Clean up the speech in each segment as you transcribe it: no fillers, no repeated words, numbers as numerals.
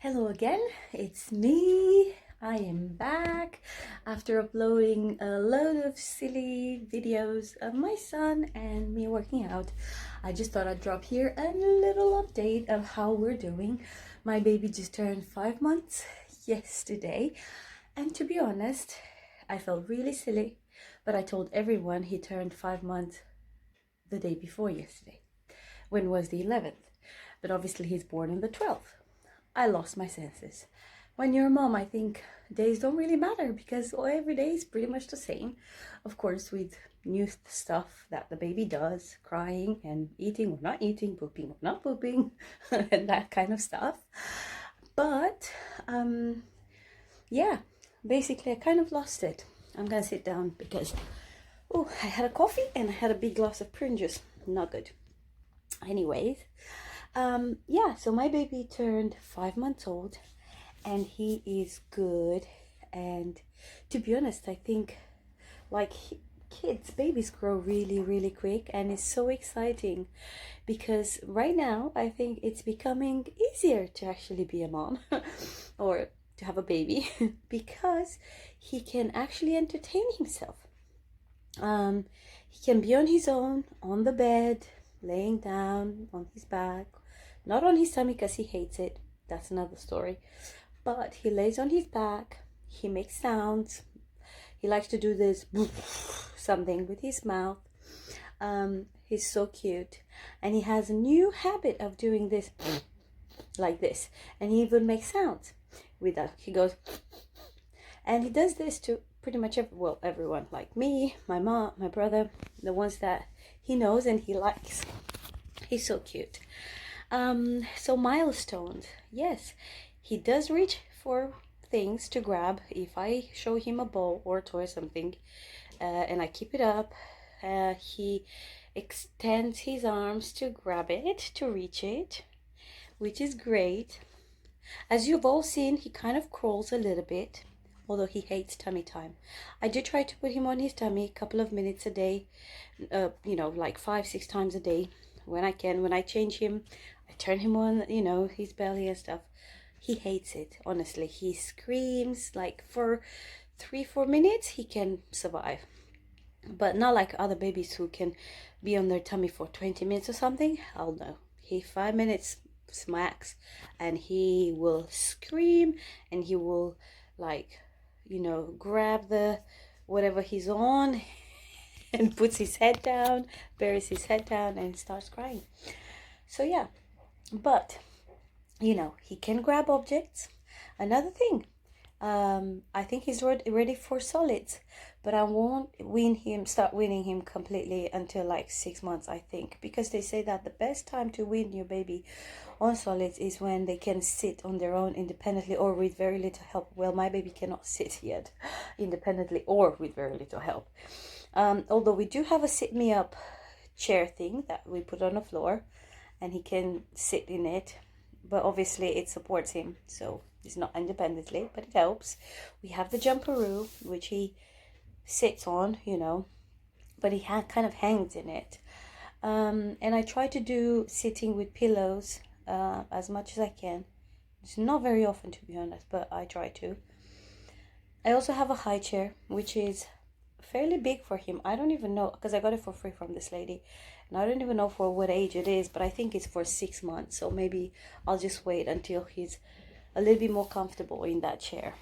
Hello again, it's me. I am back after uploading a load of silly videos of my son and me working out. I just thought I'd drop here a little update of how we're doing. My baby just turned 5 months yesterday, and to be honest, I felt really silly, but I told everyone he turned 5 months the day before yesterday, when was the 11th, but obviously he's born on the 12th. I lost my senses. When you're a mom, I think days don't really matter because every day is pretty much the same. Of course, with new stuff that the baby does, crying and eating or not eating, pooping or not pooping, and that kind of stuff. But yeah, basically I kind of lost it. I'm gonna sit down because I had a coffee and I had a big glass of prune juice. Not good. Anyways, yeah, so my baby turned 5 months old and he is good. And to be honest, I think like babies grow really quick, and it's so exciting because right now I think it's becoming easier to actually be a mom or to have a baby because he can actually entertain himself. He can be on his own on the bed, laying down on his back, not on his tummy because he hates it. That's another story. But he lays on his back. He makes sounds. He likes to do this something with his mouth. He's so cute, and he has a new habit of doing this like this, and he even makes sounds with that. He goes, and he does this to pretty much everyone, like me, my mom, my brother, the ones that he knows and he likes. He's so cute. So milestones, yes, he does reach for things to grab. If I show him a ball or a toy or something, and I keep it up, he extends his arms to grab it, to reach it, which is great. As you've all seen, he kind of crawls a little bit, although he hates tummy time. I do try to put him on his tummy a couple of minutes a day, like 5-6 times a day when I can. When I change him, I turn him on, his belly and stuff. He hates it, honestly. He screams like for 3-4 minutes he can survive, but not like other babies who can be on their tummy for 20 minutes or something. Oh no, he 5 minutes smacks and he will scream, and he will grab the whatever he's on and puts his head down, buries his head down, and starts crying. So yeah, but he can grab objects. Another thing, I think he's ready for solids, but I won't start weaning him completely until like 6 months, I think, because they say that the best time to wean your baby on solids is when they can sit on their own independently or with very little help. Well, my baby cannot sit yet independently or with very little help. Although we do have a sit me up chair thing that we put on the floor, and he can sit in it, but obviously it supports him, so it's not independently, but it helps. We have the jumperoo, which he sits on, but he kind of hangs in it. And I try to do sitting with pillows as much as I can. It's not very often, to be honest, but I try to. I also have a high chair, which is fairly big for him. I don't even know, because I got it for free from this lady, and I don't even know for what age it is, but I think it's for 6 months, so maybe I'll just wait until he's a little bit more comfortable in that chair.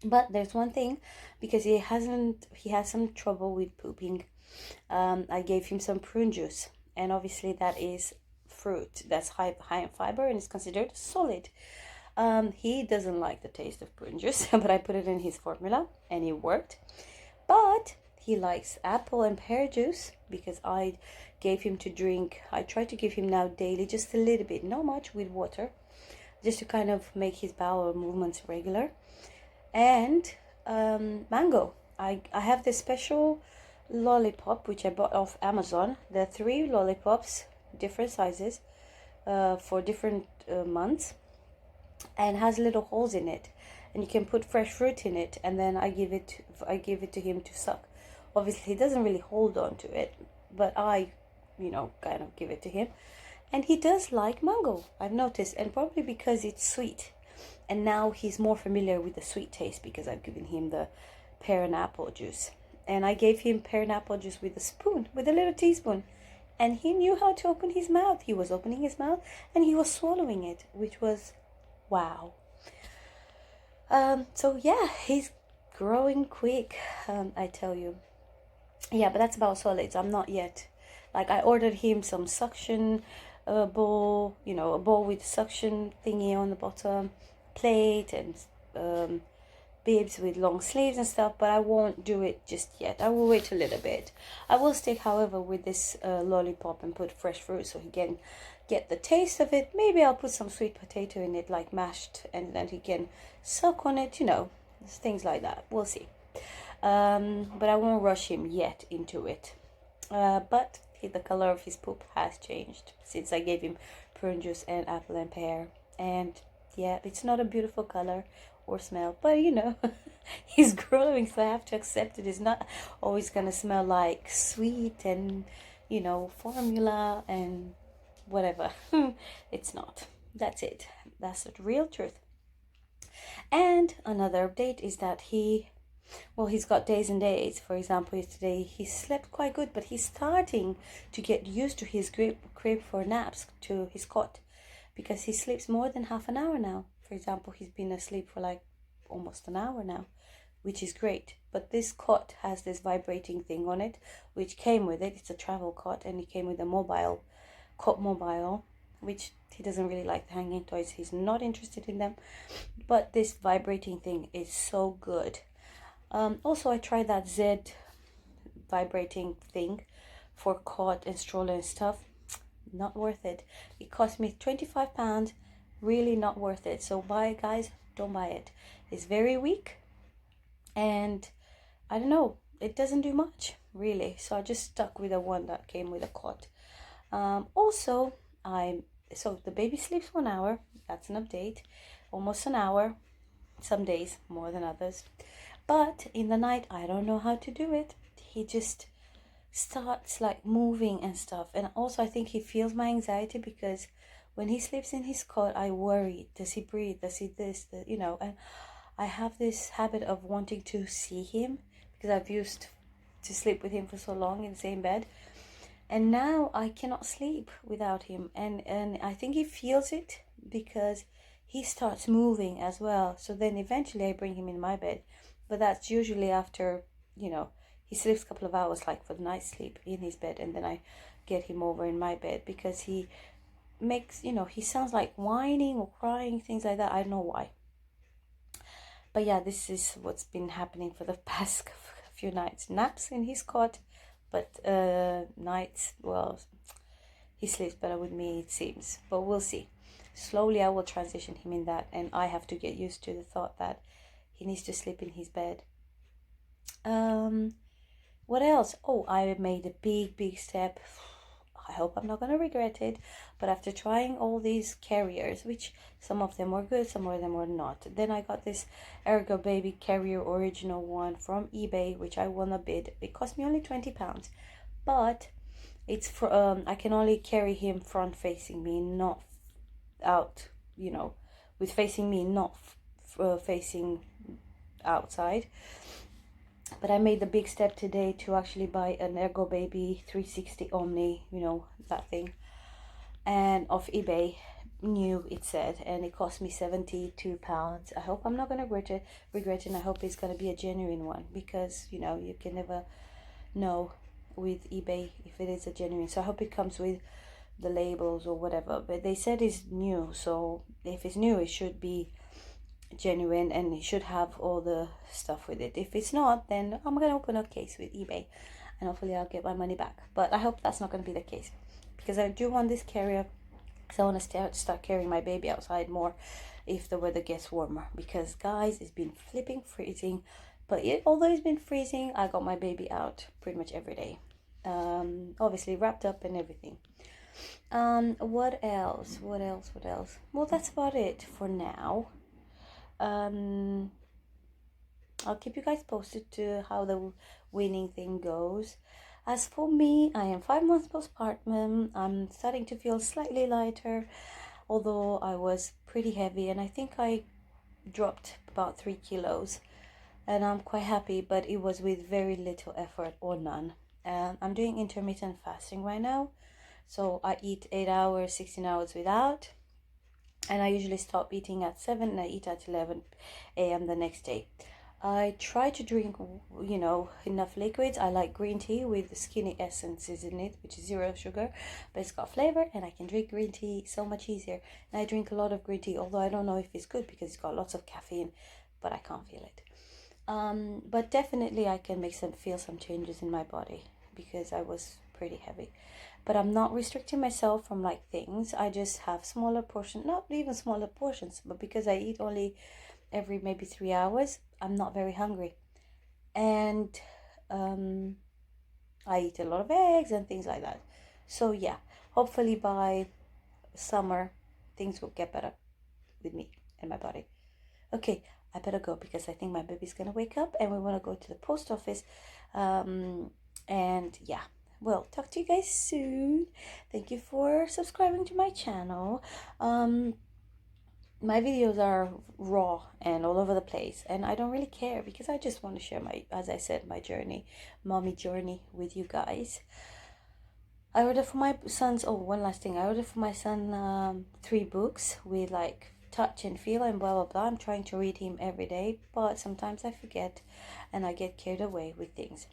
But there's one thing, because he has some trouble with pooping. I gave him some prune juice, and obviously that is fruit that's high in fiber and is considered solid. He doesn't like the taste of prune juice, but I put it in his formula and it worked. But he likes apple and pear juice because I gave him to drink. I try to give him now daily, just a little bit, not much, with water, just to kind of make his bowel movements regular. And mango. I have this special lollipop which I bought off Amazon. There are 3 lollipops, different sizes, for different months, and has little holes in it, and you can put fresh fruit in it, and then I give it to him to suck. Obviously he doesn't really hold on to it, but I kind of give it to him, and he does like mango, I've noticed, and probably because it's sweet. And now he's more familiar with the sweet taste because I've given him the pear and apple juice. And I gave him pear and apple juice with a spoon, with a little teaspoon. And he knew how to open his mouth. He was opening his mouth and he was swallowing it, which was wow. So yeah, he's growing quick, I tell you. Yeah, but that's about solids. I'm not yet. Like, I ordered him some suction bowl, you know, a bowl with suction thingy on the bottom, plate, and bibs with long sleeves and stuff, but I won't do it just yet. I will wait a little bit. I will stick, however, with this lollipop and put fresh fruit so he can get the taste of it. Maybe I'll put some sweet potato in it, like mashed, and then he can suck on it, you know, things like that. We'll see. But I won't rush him yet into it. But the color of his poop has changed since I gave him prune juice and apple and pear. And yeah, it's not a beautiful color or smell, but you know, he's growing, so I have to accept it. It's not always gonna smell like sweet and, you know, formula and whatever. It's not. That's it. That's the real truth. And another update is that he's got days and days. For example, yesterday he slept quite good, but he's starting to get used to his crib for naps, to his cot, because he sleeps more than half an hour now. For example, he's been asleep for like almost an hour now, which is great. But this cot has this vibrating thing on it, which came with it. It's a travel cot, and it came with a cot mobile, which he doesn't really like the hanging toys. He's not interested in them. But this vibrating thing is so good. Also, I tried that Z vibrating thing for cot and stroller and stuff. Not worth it. It cost me £25. Really not worth it. So guys, don't buy it. It's very weak, and I don't know, it doesn't do much really. So I just stuck with the one that came with a cot. Also, so the baby sleeps 1 hour. That's an update. Almost an hour. Some days more than others. But in the night, I don't know how to do it. He just starts like moving and stuff. And also, I think he feels my anxiety, because when he sleeps in his cot, I worry. Does he breathe? Does he this? You know, and I have this habit of wanting to see him, because I've used to sleep with him for so long in the same bed. And now I cannot sleep without him. And I think he feels it, because he starts moving as well. So then eventually I bring him in my bed. But that's usually after, you know, he sleeps a couple of hours, like for the night sleep in his bed. And then I get him over in my bed, because he makes, you know, he sounds like whining or crying, things like that. I don't know why. But yeah, this is what's been happening for the past few nights. Naps in his cot, but nights, well, he sleeps better with me, it seems. But we'll see. Slowly I will transition him in that, and I have to get used to the thought that he needs to sleep in his bed. What else? Oh, I made a big step. I hope I'm not going to regret it. But after trying all these carriers, which some of them were good, some of them were not. Then I got this Ergo Baby Carrier original one from eBay, which I won a bid. It cost me only £20. But it's for I can only carry him front facing me, not out, you know, with facing me, not facing outside. But I made the big step today to actually buy an Ergo Baby 360 Omni, you know, that thing, and off eBay, new it said, and it cost me £72. I hope I'm not going to regret it, and I hope it's going to be a genuine one, because, you know, you can never know with eBay if it is a genuine. So I hope it comes with the labels or whatever, but they said it's new, so if it's new, it should be genuine, and it should have all the stuff with it. If it's not, then I'm gonna open a case with eBay, and hopefully I'll get my money back. But I hope that's not gonna be the case, because I do want this carrier, because I want to start carrying my baby outside more if the weather gets warmer. Because guys, it's been flipping freezing, but although it's been freezing, I got my baby out pretty much every day, obviously wrapped up and everything. What else? Well, that's about it for now. I'll keep you guys posted to how the weaning thing goes. As for me, I am 5 months postpartum. I'm starting to feel slightly lighter, although I was pretty heavy, and I think I dropped about 3 kilos, and I'm quite happy, but it was with very little effort or none. And I'm doing intermittent fasting right now, so I eat 8 hours, 16 hours without, and I usually stop eating at 7 and I eat at 11 a.m. the next day. I try to drink, enough liquids. I like green tea with skinny essences in it, which is zero sugar, but it's got flavor, and I can drink green tea so much easier. And I drink a lot of green tea, although I don't know if it's good because it's got lots of caffeine, but I can't feel it. But definitely I can feel some changes in my body because I was pretty heavy. But I'm not restricting myself from like things. I just have smaller portions, not even smaller portions, but because I eat only every maybe 3 hours, I'm not very hungry. And I eat a lot of eggs and things like that. So yeah, hopefully by summer things will get better with me and my body. Okay, I better go because I think my baby's gonna wake up and we want to go to the post office. And yeah, well, talk to you guys soon. Thank you for subscribing to my channel. My videos are raw and all over the place, and I don't really care because I just want to share as I said, my journey, mommy journey with you guys. I ordered for my son's, oh, one last thing. I ordered for my son 3 books with like touch and feel and blah, blah, blah. I'm trying to read him every day, but sometimes I forget and I get carried away with things.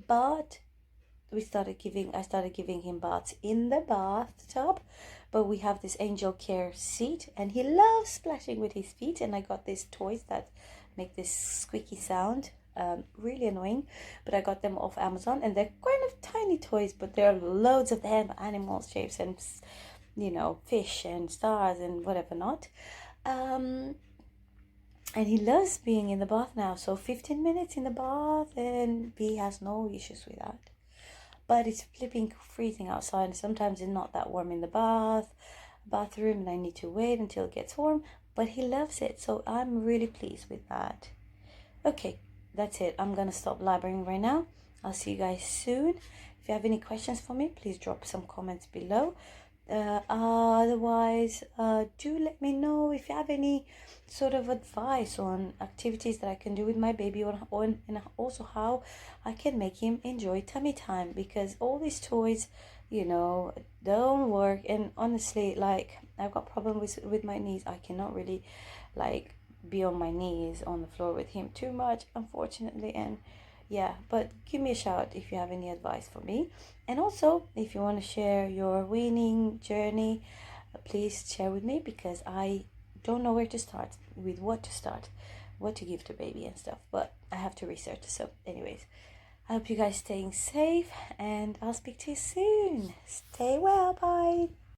But I started giving him baths in the bathtub, but we have this angel care seat and he loves splashing with his feet, and I got these toys that make this squeaky sound. Really annoying, but I got them off Amazon, and they're kind of tiny toys, but there are loads of them, animal shapes and fish and stars and whatever not. And he loves being in the bath now, so 15 minutes in the bath and he has no issues with that. But it's flipping freezing outside, and sometimes it's not that warm in the bathroom, and I need to wait until it gets warm, but he loves it, so I'm really pleased with that. Okay, that's it. I'm gonna stop blabbering right now. I'll see you guys soon. If you have any questions for me, please drop some comments below. Otherwise, do let me know if you have any sort of advice on activities that I can do with my baby, and also how I can make him enjoy tummy time, because all these toys, don't work. And honestly, like, I've got problems with my knees. I cannot really like be on my knees on the floor with him too much, unfortunately. And yeah, but give me a shout if you have any advice for me. And also, if you want to share your weaning journey, please share with me, because I don't know where to start, with what to start, what to give to baby and stuff, but I have to research. So anyways, I hope you guys staying safe, and I'll speak to you soon. Stay well. Bye.